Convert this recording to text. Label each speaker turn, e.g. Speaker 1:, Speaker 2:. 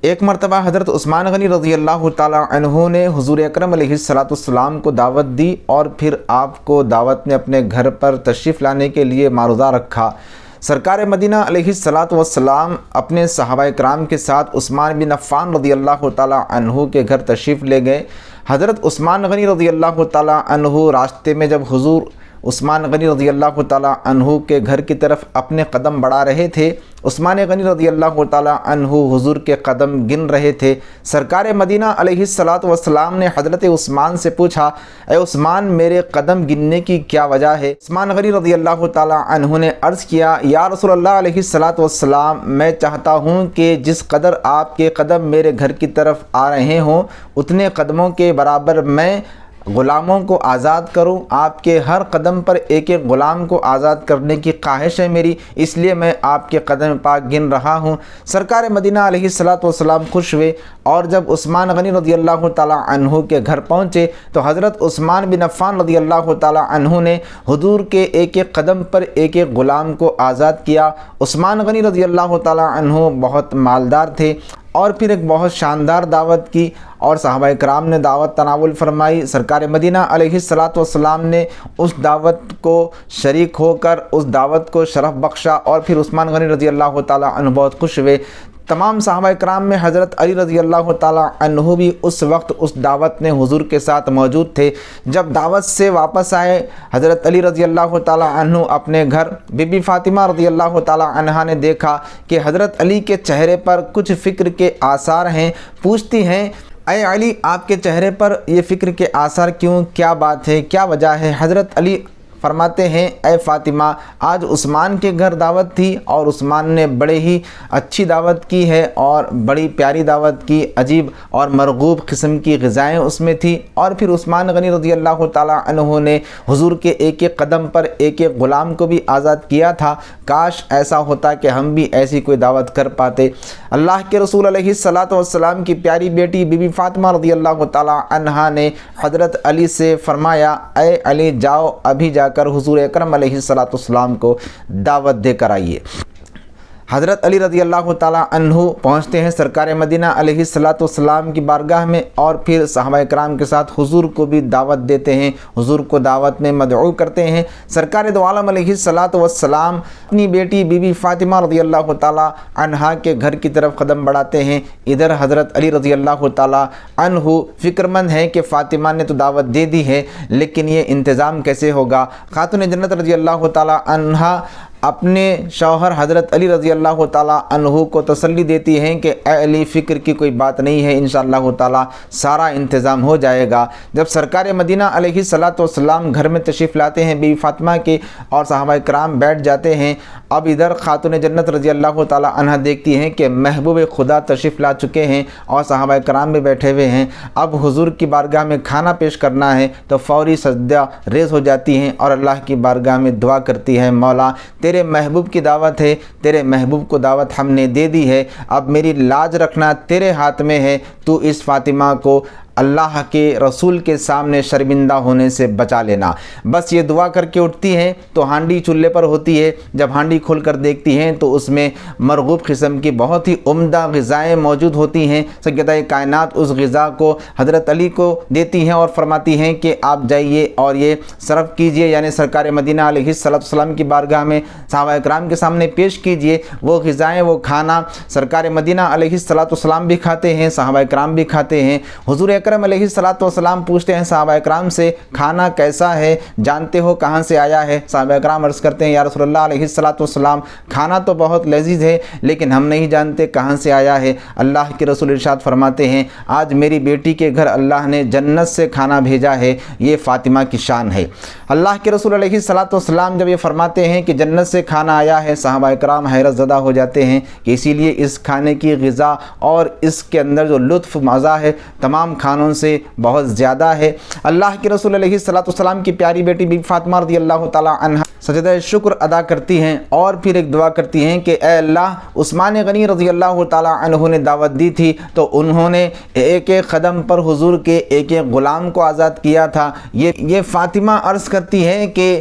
Speaker 1: ایک مرتبہ حضرت عثمان غنی رضی اللہ تعالی عنہ نے حضور اکرم علیہ السلام کو دعوت دی اور پھر آپ کو دعوت میں اپنے گھر پر تشریف لانے کے لیے معروضہ رکھا۔ سرکار مدینہ علیہ السلام اپنے صحابہ کرام کے ساتھ عثمان بن عفان رضی اللہ تعالی عنہ کے گھر تشریف لے گئے۔ حضرت عثمان غنی رضی اللہ تعالی عنہ راستے میں جب حضور عثمان غنی رضی اللہ تعالی عنہ کے گھر کی طرف اپنے قدم بڑھا رہے تھے، عثمان غنی رضی اللہ تعالی عنہ حضور کے قدم گن رہے تھے۔ سرکار مدینہ علیہ السلام نے حضرت عثمان سے پوچھا، اے عثمان، میرے قدم گننے کی کیا وجہ ہے؟ عثمان غنی رضی اللہ تعالی عنہ نے عرض کیا، یا رسول اللہ علیہ السلام، میں چاہتا ہوں کہ جس قدر آپ کے قدم میرے گھر کی طرف آ رہے ہوں اتنے قدموں کے برابر میں غلاموں کو آزاد کروں۔ آپ کے ہر قدم پر ایک ایک غلام کو آزاد کرنے کی خواہش ہے میری، اس لیے میں آپ کے قدم پاک گن رہا ہوں۔ سرکار مدینہ علیہ السلام خوش ہوئے، اور جب عثمان غنی رضی اللہ تعالی عنہ کے گھر پہنچے تو حضرت عثمان بن عفان رضی اللہ تعالی عنہ نے حضور کے ایک ایک قدم پر ایک ایک غلام کو آزاد کیا۔ عثمان غنی رضی اللہ تعالی عنہ بہت مالدار تھے اور پھر ایک بہت شاندار دعوت کی اور صحابہ کرام نے دعوت تناول فرمائی۔ سرکار مدینہ علیہ السلام نے اس دعوت کو شریک ہو کر اس دعوت کو شرف بخشا، اور پھر عثمان غنی رضی اللہ تعالی عنہ بہت خوش ہوئے۔ تمام صحابہ کرام میں حضرت علی رضی اللہ تعالی عنہ بھی اس وقت اس دعوت میں حضور کے ساتھ موجود تھے۔ جب دعوت سے واپس آئے حضرت علی رضی اللہ تعالی عنہ اپنے گھر، بی بی فاطمہ رضی اللہ تعالی عنہا نے دیکھا کہ حضرت علی کے چہرے پر کچھ فکر کے آثار ہیں۔ پوچھتی ہیں، اے علی، آپ کے چہرے پر یہ فکر کے آثار کیوں؟ کیا بات ہے؟ کیا وجہ ہے؟ حضرت علی فرماتے ہیں، اے فاطمہ، آج عثمان کے گھر دعوت تھی اور عثمان نے بڑے ہی اچھی دعوت کی ہے اور بڑی پیاری دعوت کی، عجیب اور مرغوب قسم کی غذائیں اس میں تھی، اور پھر عثمان غنی رضی اللہ تعالی عنہ نے حضور کے ایک ایک قدم پر ایک ایک غلام کو بھی آزاد کیا تھا۔ کاش ایسا ہوتا کہ ہم بھی ایسی کوئی دعوت کر پاتے۔ اللہ کے رسول علیہ السلام کی پیاری بیٹی بی بی فاطمہ رضی اللہ تعالی عنہا نے حضرت علی سے فرمایا، اے علی، جاؤ ابھی جا کر حضور اکرم علیہ السلام کو دعوت دے کر آئیے۔ حضرت علی رضی اللہ تعالی عنہ پہنچتے ہیں سرکار مدینہ علیہ السلام کی بارگاہ میں، اور پھر صحابہ کرام کے ساتھ حضور کو بھی دعوت دیتے ہیں، حضور کو دعوت میں مدعو کرتے ہیں۔ سرکار دو عالم علیہ السلام اپنی بیٹی بی بی فاطمہ رضی اللہ تعالی عنہا کے گھر کی طرف قدم بڑھاتے ہیں۔ ادھر حضرت علی رضی اللہ تعالی عنہ فکر مند ہیں کہ فاطمہ نے تو دعوت دے دی ہے، لیکن یہ انتظام کیسے ہوگا؟ خاتون جنت رضی اللہ تعالی عنہا اپنے شوہر حضرت علی رضی اللہ تعالی عنہ کو تسلی دیتی ہیں کہ اے علی، فکر کی کوئی بات نہیں ہے، انشاءاللہ تعالی سارا انتظام ہو جائے گا۔ جب سرکار مدینہ علیہ السلام گھر میں تشریف لاتے ہیں بی بی فاطمہ کے، اور صحابہ کرام بیٹھ جاتے ہیں، اب ادھر خاتون جنت رضی اللہ تعالی عنہ دیکھتی ہیں کہ محبوب خدا تشریف لا چکے ہیں اور صحابہ کرام بھی بیٹھے ہوئے ہیں۔ اب حضور کی بارگاہ میں کھانا پیش کرنا ہے تو فوری سجدہ ریز ہو جاتی ہیں اور اللہ کی بارگاہ میں دعا کرتی ہے، مولا، تیرے محبوب کی دعوت ہے، تیرے محبوب کو دعوت ہم نے دے دی ہے، اب میری لاج رکھنا تیرے ہاتھ میں ہے، تو اس فاطمہ کو اللہ کے رسول کے سامنے شرمندہ ہونے سے بچا لینا۔ بس یہ دعا کر کے اٹھتی ہیں تو ہانڈی چولہے پر ہوتی ہے۔ جب ہانڈی کھول کر دیکھتی ہیں تو اس میں مرغوب قسم کی بہت ہی عمدہ غذائیں موجود ہوتی ہیں۔ سیدہ کائنات اس غذا کو حضرت علی کو دیتی ہیں اور فرماتی ہیں کہ آپ جائیے اور یہ صرف کیجئے، یعنی سرکار مدینہ علیہ السلام کی بارگاہ میں صحابہ کرام کے سامنے پیش کیجئے۔ وہ غذائیں، وہ کھانا سرکار مدینہ علیہ السلام بھی کھاتے ہیں، صحابہ کرام بھی کھاتے ہیں۔ حضور اکرم علیہ السلام پوچھتے ہیں صحابہ کرام سے، کھانا کیسا ہے؟ جانتے ہو کہاں سے آیا ہے؟ صحابہ کرام عرض کرتے ہیں، یا رسول اللہ علیہ السلام، کھانا تو بہت لذیذ ہے لیکن ہم نہیں جانتے کہاں سے آیا ہے۔ اللہ کے رسول ارشاد فرماتے ہیں، آج میری بیٹی کے گھر اللہ نے جنت سے کھانا بھیجا ہے، یہ فاطمہ کی شان ہے۔ اللہ کے رسول علیہ السلام جب یہ فرماتے ہیں کہ جنت سے کھانا آیا ہے، صحابہ کرام حیرت زدہ ہو جاتے ہیں کہ اسی لیے اس کھانے کی غذا اور اس کے اندر جو لطف مزہ ہے تمام کھانوں سے بہت زیادہ ہے۔ اللہ کے رسول علیہ السلام کی پیاری بیٹی بی فاطمہ رضی اللہ تعالی عنہا سجدہ شکر ادا کرتی ہیں اور پھر ایک دعا کرتی ہیں کہ اے اللہ، عثمان غنی رضی اللہ تعالی عنہ نے دعوت دی تھی تو انہوں نے ایک ایک قدم پر حضور کے ایک ایک غلام کو آزاد کیا تھا۔ یہ فاطمہ عرض کرتی ہیں کہ